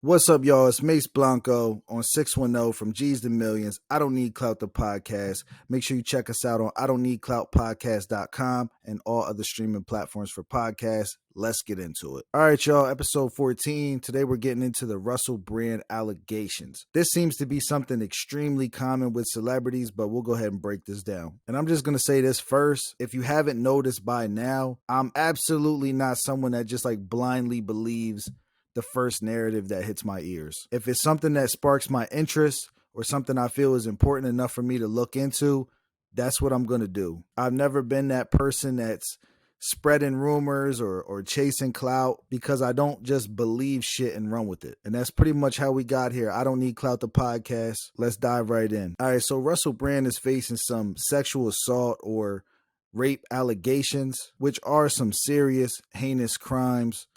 What's up, y'all? It's Mace Blanco on 610 from G's to Millions. I Don't Need Clout, the podcast. Make sure you check us out on IDon'tNeedCloutPodcast.com and all other streaming platforms for podcasts. Let's get into it. All right, y'all, episode 14. Today we're getting into the Russell Brand allegations. This seems to be something extremely common with celebrities, but we'll go ahead and break this down. And I'm just going to say this first. If you haven't noticed by now, I'm absolutely not someone that just blindly believes the first narrative that hits my ears. If it's something that sparks my interest or something I feel is important enough for me to look into, that's what I'm going to do. I've never been that person that's spreading rumors or chasing clout, because I don't just believe shit and run with it. And that's pretty much how we got here. I Don't Need Clout, the podcast. Let's dive right in. All right, so Russell Brand is facing some sexual assault or rape allegations, which are some serious, heinous crimes.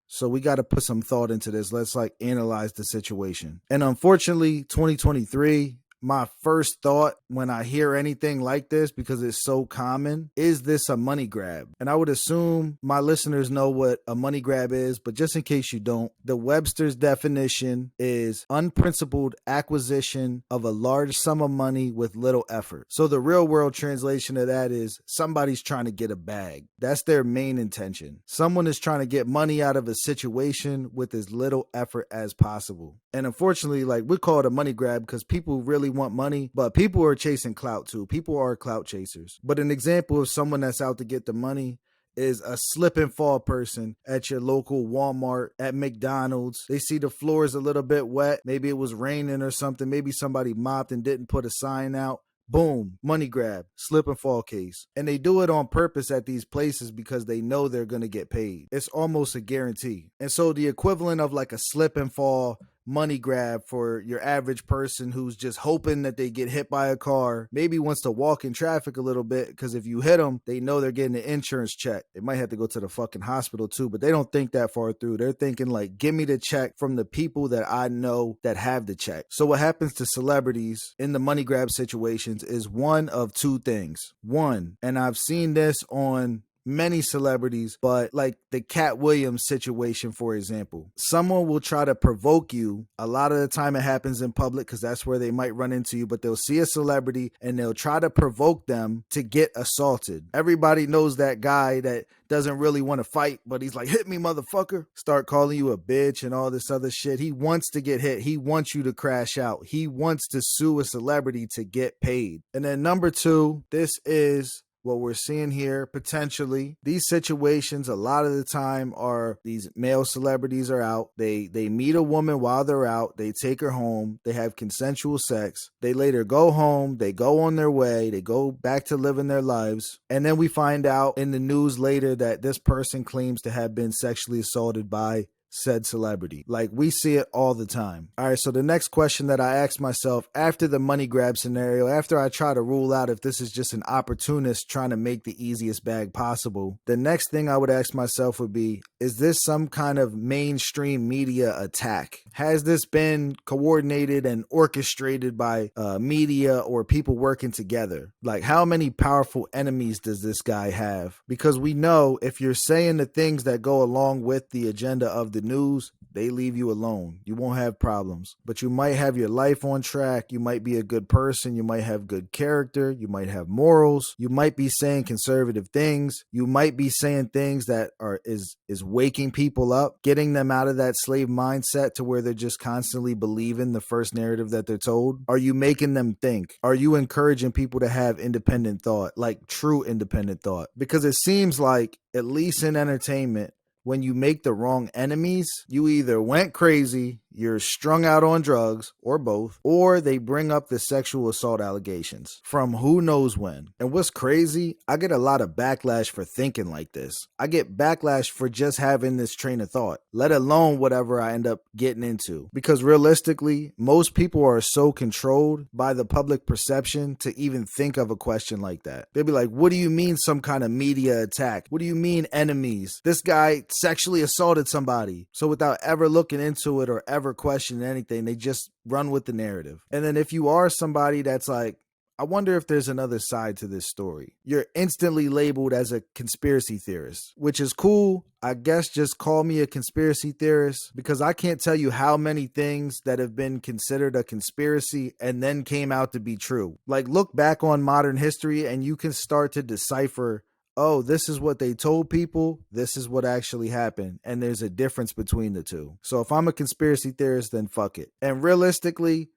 So we got to put some thought into this. Let's analyze the situation. And unfortunately, 2023, my first thought when I hear anything like this, because it's so common, is this a money grab? And I would assume my listeners know what a money grab is, but just in case you don't, the Webster's definition is unprincipled acquisition of a large sum of money with little effort. So the real world translation of that is somebody's trying to get a bag. That's their main intention. Someone is trying to get money out of a situation with as little effort as possible. And unfortunately, we call it a money grab because people really want money, but people are chasing clout too. People are clout chasers. But an example of someone that's out to get the money is a slip and fall person at your local Walmart, at McDonald's. They see the floor is a little bit wet. Maybe it was raining or something. Maybe somebody mopped and didn't put a sign out. Boom, money grab, slip and fall case. And they do it on purpose at these places because they know they're going to get paid. It's almost a guarantee. And so the equivalent of a slip and fall money grab for your average person who's just hoping that they get hit by a car, maybe wants to walk in traffic a little bit, because if you hit them, they know they're getting an insurance check. They might have to go to the fucking hospital too, but they don't think that far through. They're thinking give me the check from the people that I know that have the check. So what happens to celebrities in the money grab situations is one of two things. One, and I've seen this on many celebrities, but the Cat Williams situation, for example, someone will try to provoke you. A lot of the time it happens in public because that's where they might run into you, but they'll see a celebrity and they'll try to provoke them to get assaulted. Everybody knows that guy that doesn't really want to fight, but he's like, hit me, motherfucker. Start calling you a bitch and all this other shit. He wants to get hit. He wants you to crash out. He wants to sue a celebrity to get paid. And then number two, this is what we're seeing here, potentially. These situations, a lot of the time, are these male celebrities are out. They meet a woman while they're out. They take her home. They have consensual sex. They later go home. They go on their way. They go back to living their lives. And then we find out in the news later that this person claims to have been sexually assaulted by said celebrity. We see it all the time. All right, so the next question that I ask myself after the money grab scenario, after I try to rule out if this is just an opportunist trying to make the easiest bag possible, the next thing I would ask myself would be, is this some kind of mainstream media attack? Has this been coordinated and orchestrated by media or people working together? How many powerful enemies does this guy have? Because we know if you're saying the things that go along with the agenda of the news, they leave you alone. You won't have problems. But you might have your life on track. You might be a good person. You might have good character. You might have morals. You might be saying conservative things. You might be saying things that is waking people up, getting them out of that slave mindset to where they're just constantly believing the first narrative that they're told. Are you making them think? Are you encouraging people to have independent thought, true independent thought? Because it seems like, at least in entertainment, when you make the wrong enemies, you either went crazy, you're strung out on drugs, or both, or they bring up the sexual assault allegations from who knows when. And what's crazy, I get a lot of backlash for thinking like this. I get backlash for just having this train of thought, let alone whatever I end up getting into. Because realistically, most people are so controlled by the public perception to even think of a question like that. They'd be like, what do you mean some kind of media attack? What do you mean enemies? This guy sexually assaulted somebody. So without ever looking into it or ever questioning anything, they just run with the narrative. And then if you are somebody that's I wonder if there's another side to this story. You're instantly labeled as a conspiracy theorist, which is cool. I guess just call me a conspiracy theorist, because I can't tell you how many things that have been considered a conspiracy and then came out to be true. Like, look back on modern history and you can start to decipher, oh, this is what they told people, this is what actually happened, and there's a difference between the two. So if I'm a conspiracy theorist, then fuck it. And realistically,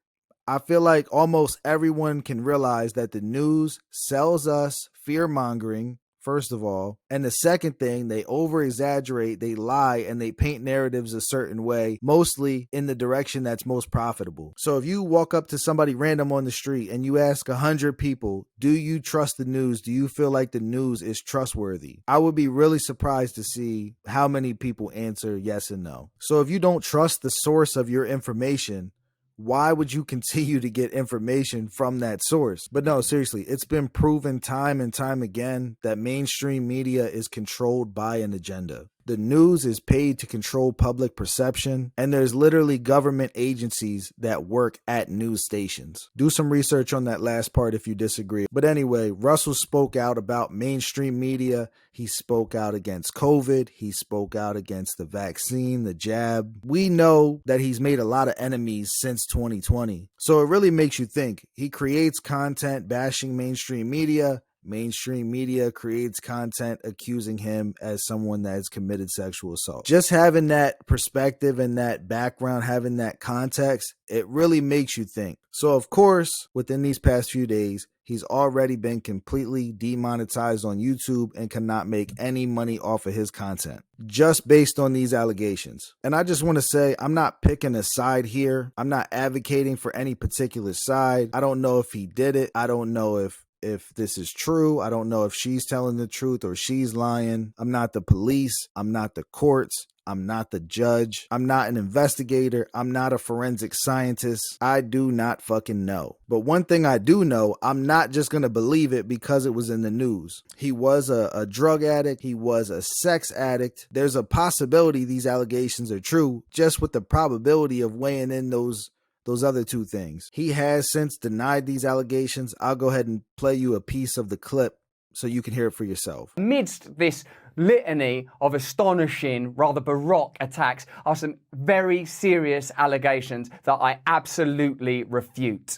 I feel like almost everyone can realize that the news sells us fear-mongering, first of all. And the second thing, they over-exaggerate, they lie, and they paint narratives a certain way, mostly in the direction that's most profitable. So if you walk up to somebody random on the street and you ask 100 people, do you trust the news? Do you feel like the news is trustworthy? I would be really surprised to see how many people answer yes and no. So if you don't trust the source of your information, why would you continue to get information from that source? But no, seriously, it's been proven time and time again that mainstream media is controlled by an agenda. The news is paid to control public perception, and there's literally government agencies that work at news stations. Do some research on that last part if you disagree. But anyway, Russell spoke out about mainstream media. He spoke out against COVID. He spoke out against the vaccine, the jab. We know that he's made a lot of enemies since 2020. So it really makes you think. He creates content bashing mainstream media. Mainstream media creates content accusing him as someone that has committed sexual assault. Just having that perspective and that background, having that context, it really makes you think. So of course, within these past few days, he's already been completely demonetized on YouTube and cannot make any money off of his content, just based on these allegations. And I just want to say, I'm not picking a side here. I'm not advocating for any particular side. I don't know if he did it. I don't know if this is true. I don't know if she's telling the truth or she's lying. I'm not the police. I'm not the courts. I'm not the judge. I'm not an investigator. I'm not a forensic scientist. I do not fucking know. But one thing I do know, I'm not just going to believe it because it was in the news. He was a drug addict. He was a sex addict. There's a possibility these allegations are true, just with the probability of weighing in those other two things. He has since denied these allegations. I'll go ahead and play you a piece of the clip so you can hear it for yourself. Amidst this litany of astonishing, rather baroque attacks are some very serious allegations that I absolutely refute.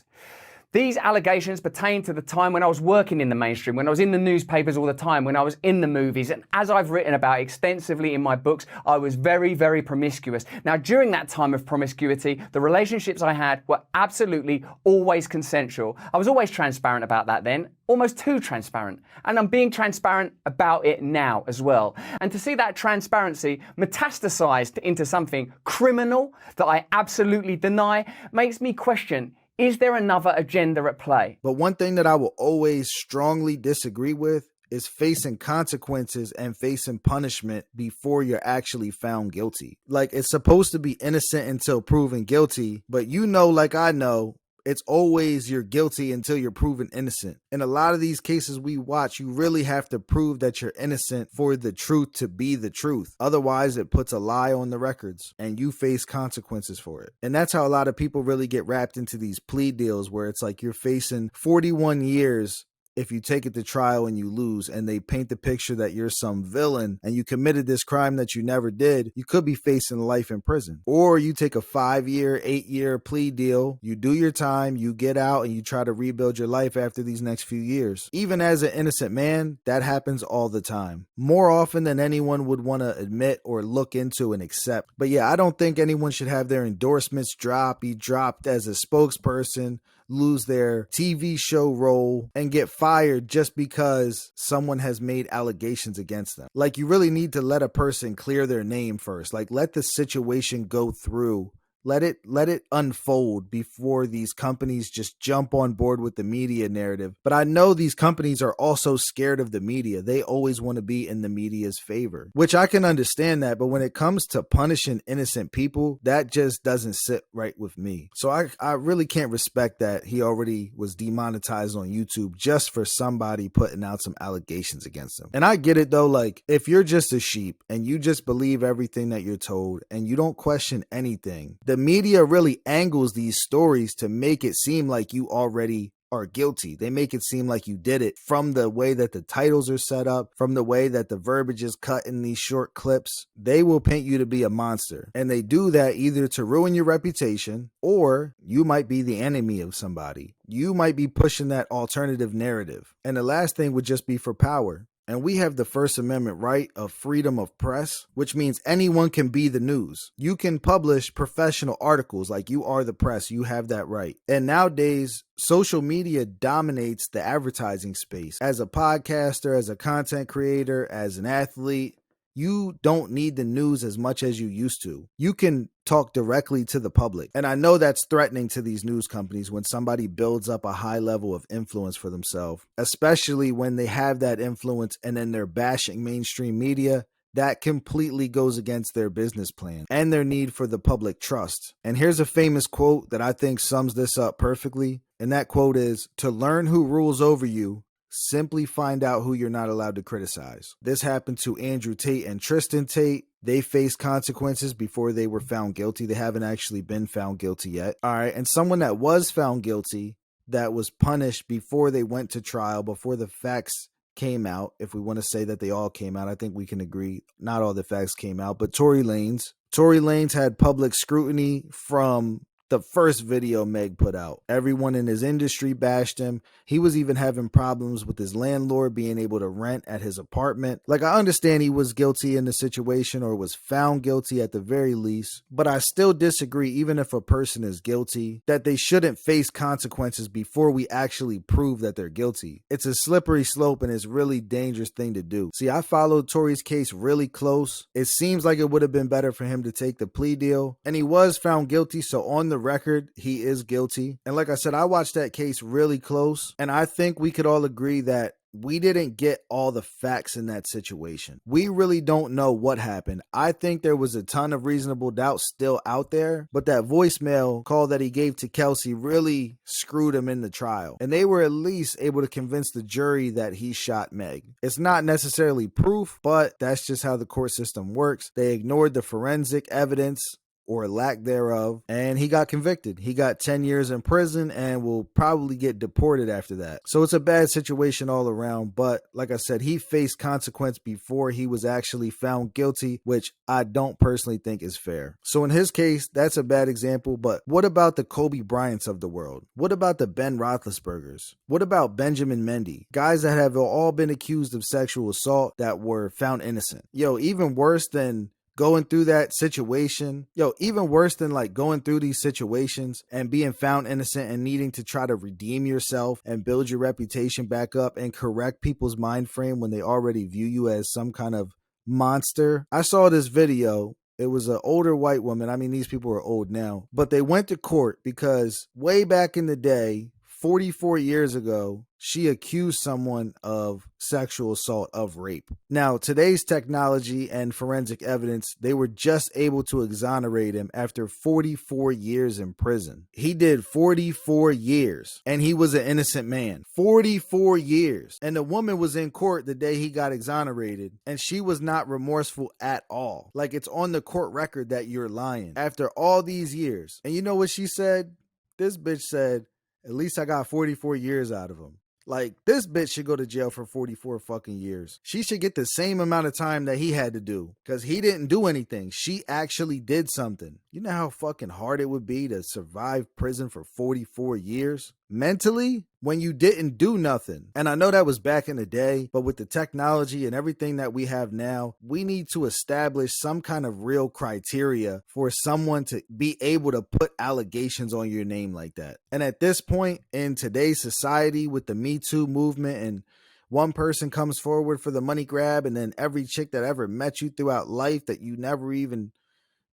These allegations pertain to the time when I was working in the mainstream, when I was in the newspapers all the time, when I was in the movies, and as I've written about extensively in my books, I was very, very promiscuous. Now, during that time of promiscuity, the relationships I had were absolutely always consensual. I was always transparent about that then, almost too transparent. And I'm being transparent about it now as well. And to see that transparency metastasized into something criminal that I absolutely deny makes me question, is there another agenda at play? But one thing that I will always strongly disagree with is facing consequences and facing punishment before you're actually found guilty. Like, it's supposed to be innocent until proven guilty, but you know, like I know, it's always you're guilty until you're proven innocent. In a lot of these cases we watch, you really have to prove that you're innocent for the truth to be the truth. Otherwise, it puts a lie on the records and you face consequences for it. And that's how a lot of people really get wrapped into these plea deals where it's like you're facing 41 years if you take it to trial and you lose, and they paint the picture that you're some villain and you committed this crime that you never did. You could be facing life in prison. Or you take a 5-year, 8-year plea deal, you do your time, you get out, and you try to rebuild your life after these next few years. Even as an innocent man, that happens all the time. More often than anyone would want to admit or look into and accept. But yeah, I don't think anyone should have their endorsements be dropped as a spokesperson, lose their TV show role, and get fired just because someone has made allegations against them. Like, you really need to let a person clear their name first. Like, let the situation go through. Let it unfold before these companies just jump on board with the media narrative. But I know these companies are also scared of the media. They always want to be in the media's favor, which I can understand that. But when it comes to punishing innocent people, that just doesn't sit right with me. So I really can't respect that he already was demonetized on YouTube just for somebody putting out some allegations against him. And I get it though. Like, if you're just a sheep and you just believe everything that you're told and you don't question anything, the media really angles these stories to make it seem like you already are guilty. They make it seem like you did it from the way that the titles are set up, from the way that the verbiage is cut in these short clips. They will paint you to be a monster. And they do that either to ruin your reputation, or you might be the enemy of somebody. You might be pushing that alternative narrative. And the last thing would just be for power. And we have the First Amendment right of freedom of press, which means anyone can be the news. You can publish professional articles like you are the press. You have that right. And nowadays, social media dominates the advertising space. As a podcaster, as a content creator, as an athlete, you don't need the news as much as you used to. You can talk directly to the public. And I know that's threatening to these news companies when somebody builds up a high level of influence for themselves, especially when they have that influence and then they're bashing mainstream media. That completely goes against their business plan and their need for the public trust. And here's a famous quote that I think sums this up perfectly. And that quote is, "To learn who rules over you, simply find out who you're not allowed to criticize." This happened to Andrew Tate and Tristan Tate. They faced consequences before they were found guilty. They haven't actually been found guilty yet. All right. And someone that was found guilty, that was punished before they went to trial, before the facts came out. If we want to say that they all came out, I think we can agree not all the facts came out, but Tory Lanez. Tory Lanez had public scrutiny from the first video Meg put out. Everyone in his industry bashed him. He was even having problems with his landlord being able to rent at his apartment. Like, I understand he was guilty in the situation, or was found guilty at the very least, but I still disagree, even if a person is guilty, that they shouldn't face consequences before we actually prove that they're guilty. It's a slippery slope and it's a really dangerous thing to do. See, I followed Tory's case really close. It seems like it would have been better for him to take the plea deal, and he was found guilty, so on the record, he is guilty. And like I said, I watched that case really close, and I think we could all agree that we didn't get all the facts in that situation. We really don't know what happened. I think there was a ton of reasonable doubt still out there, but that voicemail call that he gave to Kelsey really screwed him in the trial. And they were at least able to convince the jury that he shot Meg. It's not necessarily proof, but that's just how the court system works. They ignored the forensic evidence, or lack thereof, and he got convicted. He got 10 years in prison and will probably get deported after that. So it's a bad situation all around, but like I said, he faced consequence before he was actually found guilty, which I don't personally think is fair. So in his case, that's a bad example, but what about the Kobe Bryants of the world? What about the Ben Roethlisbergers? What about Benjamin Mendy? Guys that have all been accused of sexual assault that were found innocent. Even worse than going through that situation, even worse than like going through these situations and being found innocent and needing to try to redeem yourself and build your reputation back up and correct people's mind frame when they already view you as some kind of monster. I saw this video. It was an older white woman. I mean, these people are old now, but they went to court because way back in the day, 44 years ago, she accused someone of sexual assault, of rape. Now, today's technology and forensic evidence, they were just able to exonerate him after 44 years in prison. He did 44 years, and he was an innocent man. 44 years. And the woman was in court the day he got exonerated, and she was not remorseful at all. Like, it's on the court record that you're lying after all these years. And you know what she said? This bitch said, "At least I got 44 years out of him." Like, this bitch should go to jail for 44 fucking years. She should get the same amount of time that he had to do, because he didn't do anything. She actually did something. You know how fucking hard it would be to survive prison for 44 years? Mentally, when you didn't do nothing. And I know that was back in the day, but with the technology and everything that we have now, we need to establish some kind of real criteria for someone to be able to put allegations on your name like that. And at this point in today's society, with the Me Too movement, and one person comes forward for the money grab, and then every chick that ever met you throughout life that you never even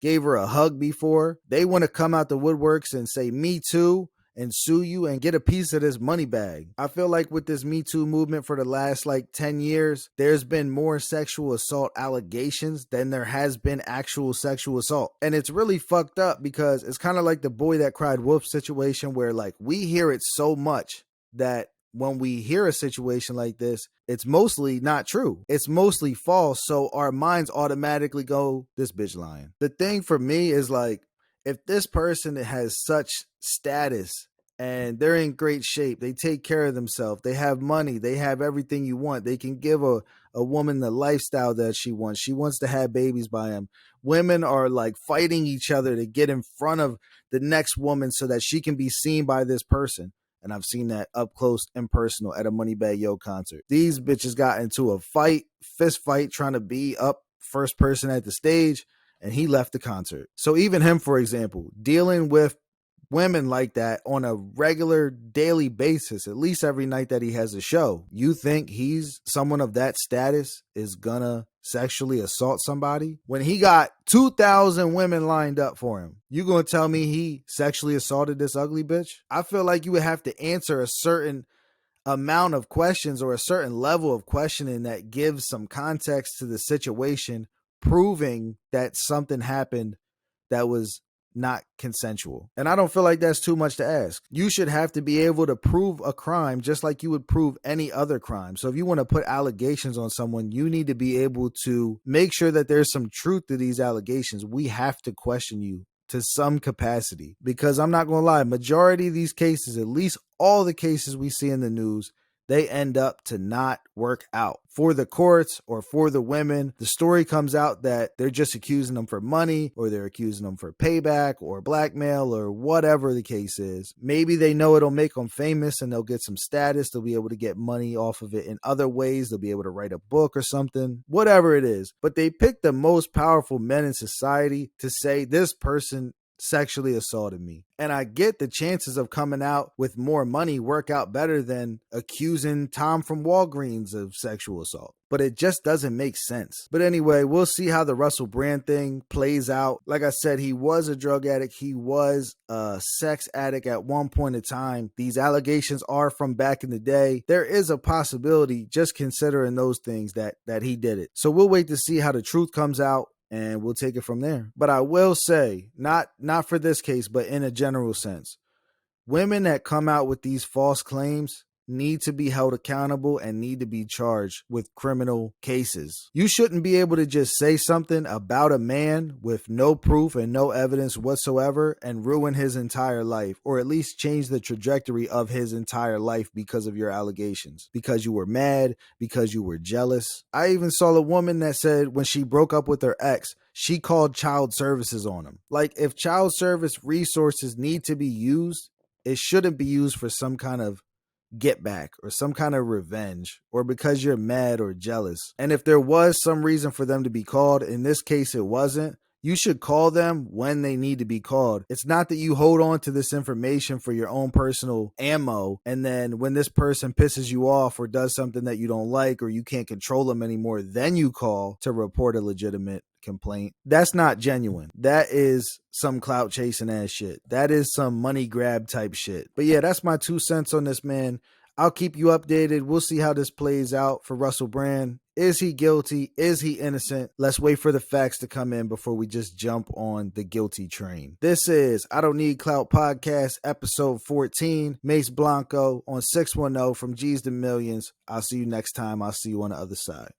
gave her a hug before, they want to come out the woodworks and say "Me Too" and sue you and get a piece of this money bag. I feel like with this Me Too movement for the last 10 years, there's been more sexual assault allegations than there has been actual sexual assault. And it's really fucked up, because it's kind of like the boy that cried wolf situation, where we hear it so much that when we hear a situation like this, it's mostly not true. It's mostly false. So our minds automatically go, this bitch lying. The thing for me is if this person has such status and they're in great shape. They take care of themselves. They have money. They have everything you want. They can give a woman the lifestyle that she wants. She wants to have babies by him. Women are like fighting each other to get in front of the next woman so that she can be seen by this person. And I've seen that up close and personal at a Moneybagg Yo concert. These bitches got into a fight, fist fight, trying to be up first person at the stage, and he left the concert. So even him, for example, dealing with women like that on a regular daily basis, at least every night that he has a show, you think he's someone of that status is gonna sexually assault somebody? When he got 2,000 women lined up for him, you gonna tell me he sexually assaulted this ugly bitch? I feel like you would have to answer a certain amount of questions or a certain level of questioning that gives some context to the situation, proving that something happened that was not consensual. And I don't feel like that's too much to ask. You should have to be able to prove a crime just like you would prove any other crime. So if you want to put allegations on someone, you need to be able to make sure that there's some truth to these allegations. We have to question you to some capacity, because I'm not going to lie, majority of these cases, at least all the cases we see in the news, they end up to not work out for the courts or for the women. The story comes out that they're just accusing them for money, or they're accusing them for payback or blackmail or whatever the case is. Maybe they know it'll make them famous and they'll get some status. They'll be able to get money off of it in other ways. They'll be able to write a book or something, whatever it is. But they pick the most powerful men in society to say this person sexually assaulted me. And I get the chances of coming out with more money work out better than accusing Tom from Walgreens of sexual assault. But it just doesn't make sense. But anyway, we'll see how the Russell Brand thing plays out. Like I said, he was a drug addict. He was a sex addict at one point in time. These allegations are from back in the day. There is a possibility, just considering those things, that he did it. So we'll wait to see how the truth comes out, and we'll take it from there. But I will say, not for this case, but in a general sense, women that come out with these false claims need to be held accountable and need to be charged with criminal cases. You shouldn't be able to just say something about a man with no proof and no evidence whatsoever and ruin his entire life, or at least change the trajectory of his entire life because of your allegations, because you were mad, because you were jealous. I even saw a woman that said when she broke up with her ex, she called child services on him. Like, if child service resources need to be used, it shouldn't be used for some kind of get back or some kind of revenge or because you're mad or jealous. And if there was some reason for them to be called, in this case it wasn't, you should call them when they need to be called. It's not that you hold on to this information for your own personal ammo, and then when this person pisses you off or does something that you don't like or you can't control them anymore, then you call to report a legitimate complaint. That's not genuine. That is some clout chasing ass shit. That is some money grab type shit. But yeah, that's my 2 cents on this, man. I'll keep you updated. We'll see how this plays out for Russell Brand. Is he guilty? Is he innocent? Let's wait for the facts to come in before we just jump on the guilty train. This is I Don't Need Clout Podcast, episode 14. Mace Blanco on 610 from G's to Millions. I'll see you next time. I'll see you on the other side.